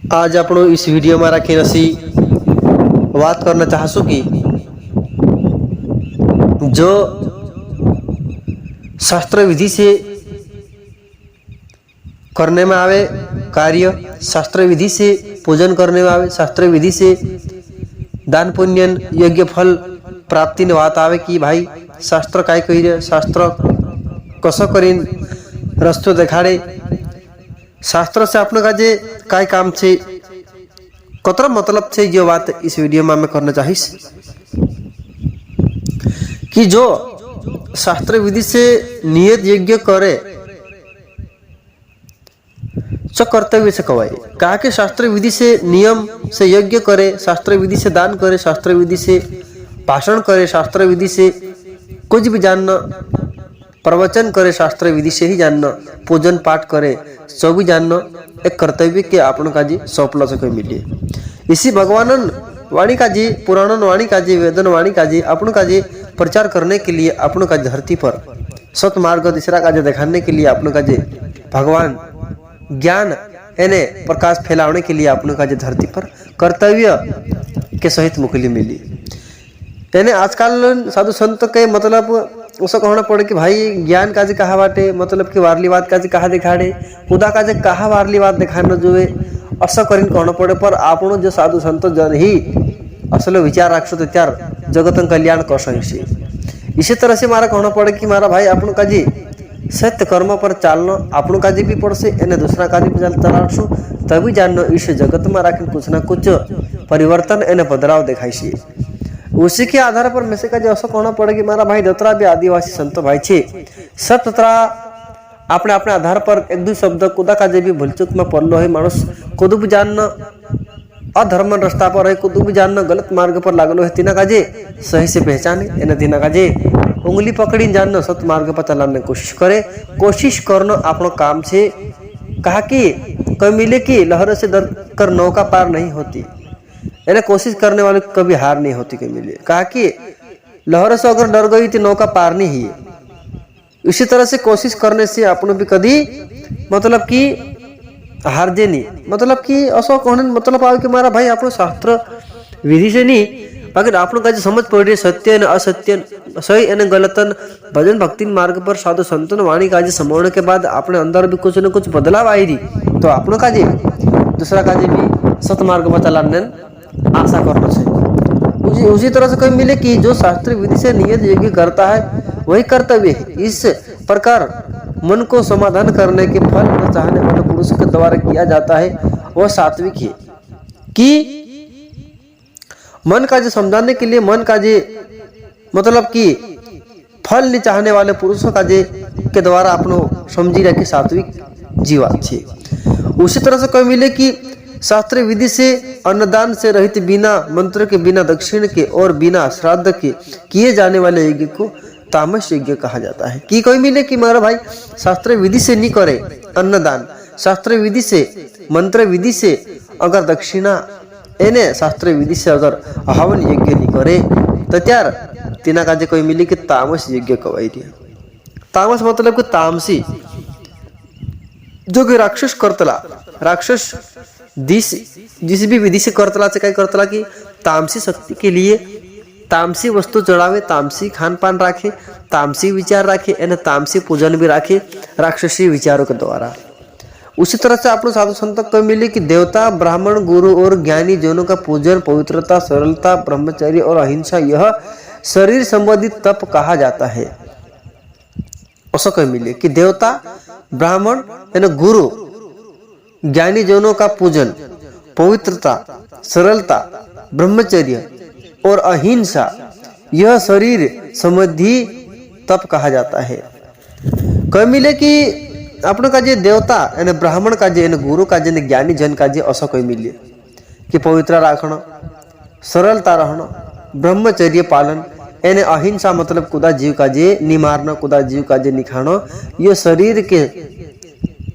आज आप इस वीडियो में रखी नसी बात करना चाहसु कि जो शास्त्र विधि से करने में आवे कार्य, शास्त्र विधि से पूजन करने में आवे, शास्त्र विधि से दान पुण्य योग्य फल प्राप्ति ने बात आवे कि भाई शास्त्र काय कही रे, शास्त्र कसं करीन रस्तो देखाड़े, शास्त्र से अपने का जे काय काम छे, कतर मतलब छे, जो बात इस वीडियो में मैं करना चाहिए कि जो शास्त्र विधि से नियत यज्ञ करे सो कर्तव्य से कवाई। कहा कि शास्त्र विधि से नियम से यज्ञ करे, शास्त्र विधि से दान करे, शास्त्र विधि से भाषण करे, शास्त्र विधि से कुछ भी जानना, प्रवचन करे, शास्त्र विधि से ही जानना, पूजन पाठ करे, सब भी जानना एक कर्तव्य के आपण का जी सौंपला से कोई मिले। इसी भगवानन वाणी का जी, पुराणन वाणी का जी, वेदन वाणी का जी, आपण का जी प्रचार करने के लिए आपण का धरती पर सत मार्ग दिशा का जी दिखाने के लिए आपण का जी भगवान ज्ञान एने प्रकाश फैलाने के लिए आपण का जी धरती पर कर्तव्य के सहित मुकली मिली। एने आजकल साधु संत के मतलब उसको कहना पड़े कि भाई ज्ञान का जी कहा बाटे, मतलब कि वारली बात का जी कहा दिखाड़े, खुदा का जी कहा वारली बात दिखाना जो है असं करीन कहना पड़े। पर आपण जो साधु संत जन ही असल विचार रखो तो त्यार जगत कल्याण कर। इसी तरह से मारा कहना पड़े कि मारा भाई आपण का जी सत्य कर्म पर चालना आपण का जी भी पड़से, एने दूसरा का जी भी चलाशु, तभी जानना इस जगत में राखी कुछ ना कुछ परिवर्तन एने बदलाव दिखाई। उसी के आधार पर में से का जो कहना पड़े कि मारा भाई दतरा भी आदिवासी संत भाई छे, सब ततरा अपने अपने आधार पर एक दो शब्द कुदा का जे भी भूलचूक में पड़लो है, मानुष खुद भी जानना अधर्म रास्ता पर है, खुद भी जानना गलत मार्ग पर लागलो है, तीना का जे सही से पहचाने, एने तीना का जे उंगली पकड़ी जानना सत मार्ग पर चलाने कोशिश करे। कोशिश करना अपना काम से। कहा कि कोई मिले कि लहरों से डर कर नौका पार नहीं होती, यानी कोशिश करने वाले कभी हार नहीं होती। कोई मिले कहा कि लहरों से अगर डर गई तो नौका पार नहीं ही। इसी तरह से कोशिश करने से अपने भी कभी मतलब कि हार जे नहीं, मतलब कि असो कहने मतलब आवे कि मारा भाई अपने शास्त्र विधि से नहीं, अगर आप लोग का समझ पड़ रही सत्य न असत्य, सही एन गलतन भजन भक्ति मार्ग पर साधु संतन वाणी का समझने के बाद अपने अंदर भी कुछ न कुछ बदलाव आई रही, तो आप लोग का जी दूसरा का जी भी सत मार्ग पर चलाने आशा करना चाहिए। उसी तरह से कोई मिले कि जो शास्त्र विधि से नियत यज्ञ करता है वही कर्तव्य है। इस प्रकार मन को समाधान करने के फल न चाहने वाले पुरुष के द्वारा किया जाता है वह सात्विक है। कि मन का जो समझाने के लिए मन का जे मतलब कि फल नहीं चाहने वाले पुरुषों का जे के द्वारा अपनो समझी रखे सात्विक जीवात छे। उसी तरह से कोई मिले कि शास्त्र विधि से अन्नदान से रहित, बिना मंत्र के, बिना दक्षिण के और बिना श्राद्ध के किए जाने वाले यज्ञ को तामस यज्ञ कहा जाता है। कि कोई मिले कि मारा भाई शास्त्र विधि से नहीं करे अन्नदान, शास्त्र विधि से मंत्र विधि से अगर दक्षिणा एने शास्त्र विधि से अगर हवन यज्ञ नहीं करे तो त्यार तीना का जे कोई मिली कि तामस यज्ञ कवाई दिया। तामस मतलब कि तामसी, जो कि राक्षस करतला, राक्षस जिस भी विधि से करतला से क्या करतला कि तामसी शक्ति के लिए तामसी वस्तु चढ़ावे, तामसी खान पान राखे, तामसी विचार राखे, एने तामसी पूजन भी राखे राक्षसी विचारों के द्वारा। उसी तरह से आप साधु संत को मिले कि देवता, ब्राह्मण, गुरु और ज्ञानी जनों का पूजन पवित्रता, सरलता, ब्रह्मचर्य और अहिंसा यह शरीर संबंधित तप कहा जाता है। ऐसा कोई मिले कि देवता, ब्राह्मण यानी गुरु, ज्ञानी जनों का पूजन पवित्रता, सरलता, ब्रह्मचर्य और अहिंसा यह शरीर संबंधी तप कहा जाता है। कोई मिले कि अपने का जे देवता यानी ब्राह्मण का जे यानी गुरु का जे ज्ञानी जन का जे ऐसा कोई मिले कि पवित्र रखना, सरलता रहना, ब्रह्मचर्य पालन यानी अहिंसा मतलब कुदा जीव का जे नि मारना, कुदा जीव का जे निखाना, ये शरीर के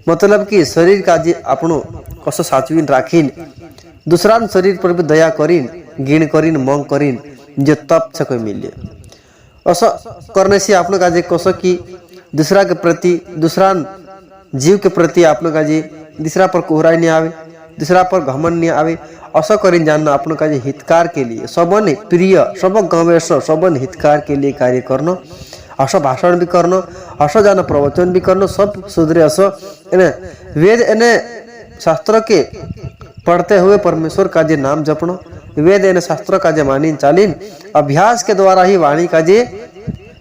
मतलब कि शरीर का जे अपनो कसो साचवीन राखीन, दूसरा शरीर पर भी दया करीन, गिण करीन, मंग करीन, जो तप से कोई मिले। ऐसा करने से आप लोग का जे कसो कि दूसरा के प्रति, दूसरा जीव के प्रति आप लोग का जी दूसरा पर कोहराई नहीं आवे, दूसरा पर घमंड नहीं आवे असो करी जानना अपन का हितकार के लिए सबने प्रिय सब गवेश सबन हितकार के लिए कार्य करना असो भाषण भी करना असो जाना प्रवचन भी करना सब सुधरे असो एने वेद एने शास्त्र के पढ़ते हुए परमेश्वर का जे नाम जपना वेद एने शास्त्र का जे मानी चालीन अभ्यास के द्वारा ही वाणी का जे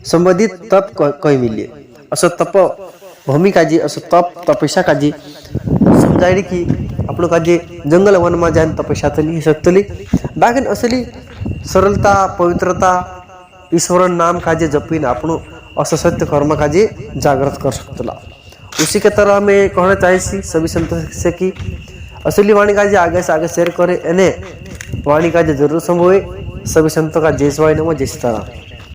संबंधित तप कही मिले असो तप भूमि का जी असो तप तपस्या का जी समझाई की आपण का जे जंगल वन में जान तपस्या तली सतली बाकी असली सरलता पवित्रता ईश्वर नाम का जे जपीन आपण असत्य कर्म का जे जागृत कर सकतला उसी के तरह मैं कहना चाहिए सभी संतों से कि असली वाणी का जे आगे से आगे शेयर करे एने वाणी का जे जरूर संभवे सभी संतों का जय शिवाय नमः जय सीताराम।